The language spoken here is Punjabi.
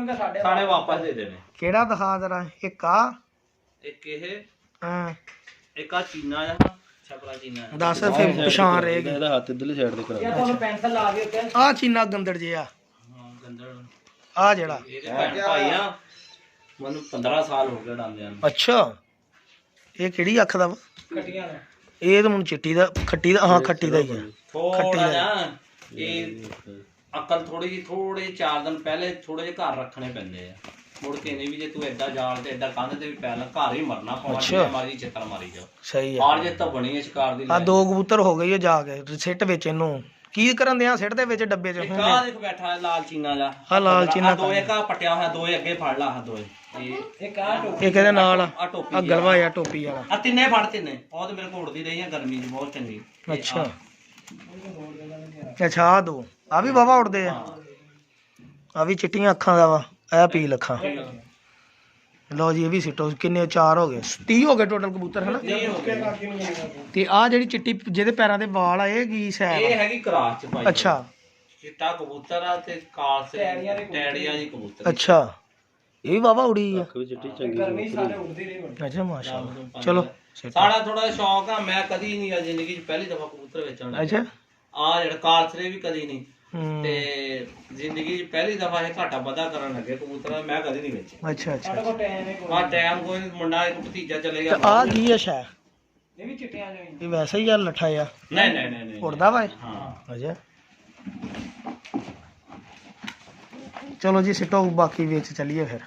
साढ़े वापस दे देने। ਕਿਹੜਾ ਦਿਖਾ ਜਰਾ ਇੱਕ ਆ एक ये ਹਾਂ एक आ चीना है छपरा चीना है। ਦੱਸ ਫਿਰ ਪਛਾਣ ਰਹੇਗੀ ਇਹਦਾ ਹੱਥ ਇਧਰਲੀ ਸਾਈਡ ਤੇ ਕਰਾ ਤੁਹਾਨੂੰ ਪੈਨਸਲ ਲਾ ਕੇ ਉੱਤੇ ਆ ਚੀਨਾ ਗੰਦੜ ਜੇ ਆ ਹਾਂ ਗੰਦੜ ਆ ਜਿਹੜਾ ਇਹਦੇ ਭੈਣ ਭਾਈ ਆ ਮੈਨੂੰ 15 ਸਾਲ ਹੋ ਗਏ ਡਾਂਦਿਆਂ ਨੂੰ। ਅੱਛਾ ਇਹ ਕਿਹੜੀ ਅੱਖ ਦਾ ਵਾ ਕਟੀਆਂ ਨੇ ਇਹ ਤਾਂ ਮੈਨੂੰ ਚਿੱਟੀ ਦਾ ਖੱਟੀ ਦਾ ਹਾਂ ਖੱਟੀ ਦਾ ਹੀ ਆ ਥੋੜਾ ਜਿਹਾ ਇਹ ਅਕਲ ਥੋੜੀ ਜਿਹੀ ਥੋੜੇ 4 ਦਿਨ ਪਹਿਲੇ ਥੋੜੇ ਜਿਹੇ ਘਰ ਰੱਖਣੇ ਪੈਂਦੇ ਆ ਮੁੜ ਕੇ ਨਹੀਂ ਵੀ ਜੇ ਤੂੰ ਐਡਾ ਜਾਲ ਤੇ ਐਡਾ ਕੰਧ ਤੇ ਵੀ ਪੈ ਲੈ ਘਰ ਹੀ ਮਰਨਾ ਪਾਉਣਾ ਮਾਰੀ ਚਿੱਤਰ ਮਾਰੀ ਜਾ ਸਹੀ ਆ ਆਰ ਜੇ ਤਾਂ ਬਣੀ ਹੈ ਸ਼ਿਕਾਰ ਦੀ ਆ ਦੋ ਕਬੂਤਰ ਹੋ ਗਏ ਜਾ ਕੇ ਸਿੱਟ ਵਿੱਚ ਇਹਨੂੰ ਕੀ ਕਰਨ ਦਿਆਂ ਸਿੱਟ ਦੇ ਵਿੱਚ ਡੱਬੇ ਚ ਕਾ ਦੇਖ ਬੈਠਾ ਹੈ ਲਾਲ ਚੀਨਾ ਜਾ ਆ ਲਾਲ ਚੀਨਾ ਦੋ ਇੱਕ ਆ ਪਟਿਆ ਹੋਇਆ ਦੋ ਅੱਗੇ ਫੜ ਲਾ ਦੋ ਇੱਕ ਆ ਟੋਪੀ ਇੱਕ ਇਹਦੇ ਨਾਲ ਆ ਟੋਪੀ ਆ ਗਲਵਾ ਆ ਟੋਪੀ ਵਾਲਾ ਆ ਤਿੰਨੇ ਫੜ ਤਿੰਨੇ ਉਹ ਤੇ ਮੇਰੇ ਕੋਲ ਉੜਦੀ ਰਹੀ ਆ ਗਰਮੀ ਚ ਬਹੁਤ ਚੰਗੀ। ਅੱਛਾ ਅੱਛਾ ਆ ਦੋ ਆ ਵੀ ਬਾਬਾ ਉੜਦੇ ਆ ਆ ਵੀ ਚਿੱਟੀਆਂ ਅੱਖਾਂ ਦਾ ਵਾ ਇਹ ਪੀਲ ਅੱਖਾਂ ਲਓ ਜੀ ਇਹ ਵੀ ਸਿੱਟੋ ਕਿੰਨੇ 4 ਹੋ ਗਏ 30 ਹੋ ਗਏ ਟੋਟਲ ਕਬੂਤਰ ਹਨਾ ਤੇ ਆ ਜਿਹੜੀ ਚਿੱਟੀ ਜਿਹਦੇ ਪੈਰਾਂ ਦੇ ਵਾਲ ਆ ਇਹ ਕੀ ਸੈਰ ਇਹ ਹੈਗੀ ਕਰਾਸ ਚ ਭਾਈ। ਅੱਛਾ ਚਿੱਟਾ ਕਬੂਤਰ ਆ ਤੇ ਕਾਲ ਸੇ ਟੈੜੀਆਂ ਦੀ ਕਬੂਤਰ। ਅੱਛਾ ਇਹ ਵੀ ਬਾਬਾ ਉੜੀ ਆ ਵੀ ਚਿੱਟੀ ਚੰਗੀ ਅੱਛਾ ਮਾਸ਼ਾਅੱਲਾ ਚਲੋ ਸਾਡਾ ਥੋੜਾ ਸ਼ੌਕ ਆ ਮੈਂ ਕਦੀ ਨਹੀਂ ਆ ਜ਼ਿੰਦਗੀ ਚ ਪਹਿਲੀ ਦਫਾ ਕਬੂਤਰ ਵੇਚਣਾ। ਅੱਛਾ ਆ ਜਿਹੜਾ ਕਾਲਸਰੇ ਵੀ ਕਦੀ ਨਹੀਂ ਹੂੰ ਤੇ ਜ਼ਿੰਦਗੀ ਚ ਪਹਿਲੀ ਦਫਾ ਇਹ ਘਾਟਾ ਵਾਧਾ ਕਰਨ ਲੱਗੇ ਕਬੂਤਰਾਂ ਮੈਂ ਕਦੀ ਨਹੀਂ ਵੇਚੇ। ਅੱਛਾ ਅੱਛਾ ਆ ਟਾਈਮ ਕੋਈ ਮੁੰਡਾ ਇੱਕ ਭਤੀਜਾ ਚਲੇ ਗਿਆ। ਆ ਕੀ ਆ ਸ਼ੈ ਇਹ ਵੀ ਚਿੱਟਿਆਂ ਜੋ ਇਹ ਵੈਸੇ ਹੀ ਆ ਲੱਠਾ ਆ ਨਹੀਂ ਉੜਦਾ ਵਾ ਹਾਂ ਅੱਛਾ ਚਲੋ ਜੀ ਸਿੱਟੋ ਬਾਕੀ ਵਿੱਚ ਚੱਲੀਏ ਫਿਰ।